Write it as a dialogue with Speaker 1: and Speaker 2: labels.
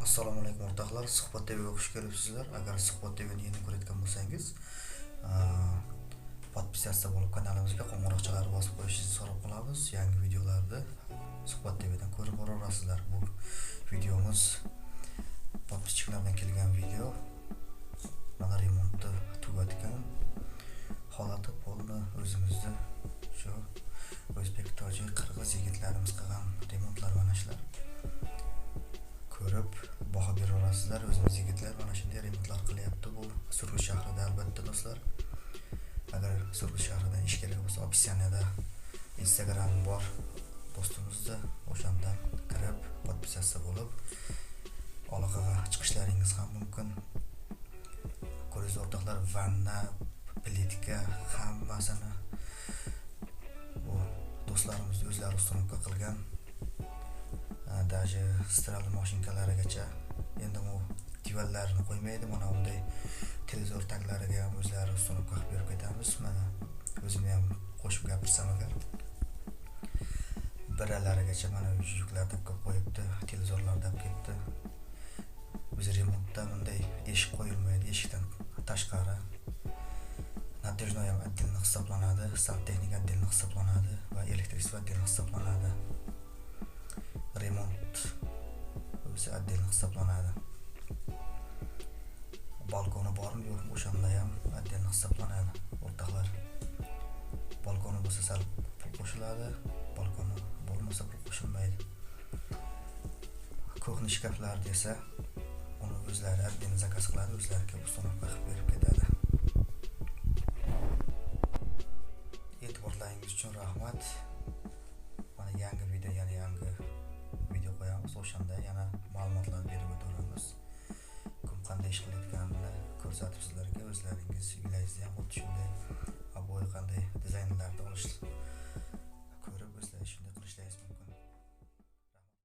Speaker 1: Assalomu alaykum o'rtoqlar, Suhbat TVga xush kelibsizlar. Agar Suhbat TVni yeni ko'rayotgan bo'lsangiz, podpisatsiya bo'lib kanalimizga qo'ng'iroqchalarni bosib qo'yishingizni so'rab qolamiz. Yangi videolarni Suhbat TVdan ko'rib boraverasizlar. Bu videomiz podpischilardan kelgan video. Mana remontni tugatgan holati polni o'zimizda shu o'zbek, tojik, qirg'iz yigitlarimiz qilgan remontlar mana shular. Ko'rib baho beraverasizlar. O'zimiz yigitlar mana shunday remontlar qilyapti. Bu Surgut shahrida albatta do'stlar. Agar Surgut shahridan ish kerak bo'lsa, opsiyaniyada Instagram bor postimizda, o'shandan kirib podpisatsiya bo'lib aloqaga chiqishlaringiz ham mumkin. Ko'ringiz o'rtoqlar, vanna, plitka hammasini bu do'stlarimiz o'zlari ustunovka qilgan. Даже stralli mashinkalarigacha endi u divanlarini qo'ymaydi. Mana bunday televizor taglariga ham o'zlari ustunovka qilib berib ketamiz. Mana o'zimni ham qo'shib gapirsam agar biralarigacha mana yuklar deb qo'yibdi, televizorlar deb ketdi. Biz remontda bunday eshik qo'yilmaydi, eshikdan tashqari natejnoy ham отдельно hisoblanadi, santexnik отдельно hisoblanadi va elektrичество отдельно hisoblanadi. Remont o'zi отдельно hisoblanadi. Balkoni bormi yo'qmi, o'shanda ham отдельно hisoblanadi o'rtoqlar. Balkoni bo'lsa sal pul qo'shiladi, balkoni bo'lmasa pul qo'shilmaydi. Kuxni shkaflar desa, uni o'zlari отдельно zakaz qiladi, o'zlariga ustunovka qilib berib ketadi. E'tiborlaringiz uchun rahmat. Mana yangi video, yangi video qo'yamiz. O'shanda yana ma'lumotlar berib o'tamiz. Kim qanday ish qilayotganini ko'rsatib sizlarga, o'zlaringiz uylaringizda ham xuddi shunday abo'y qanday dizaynlarni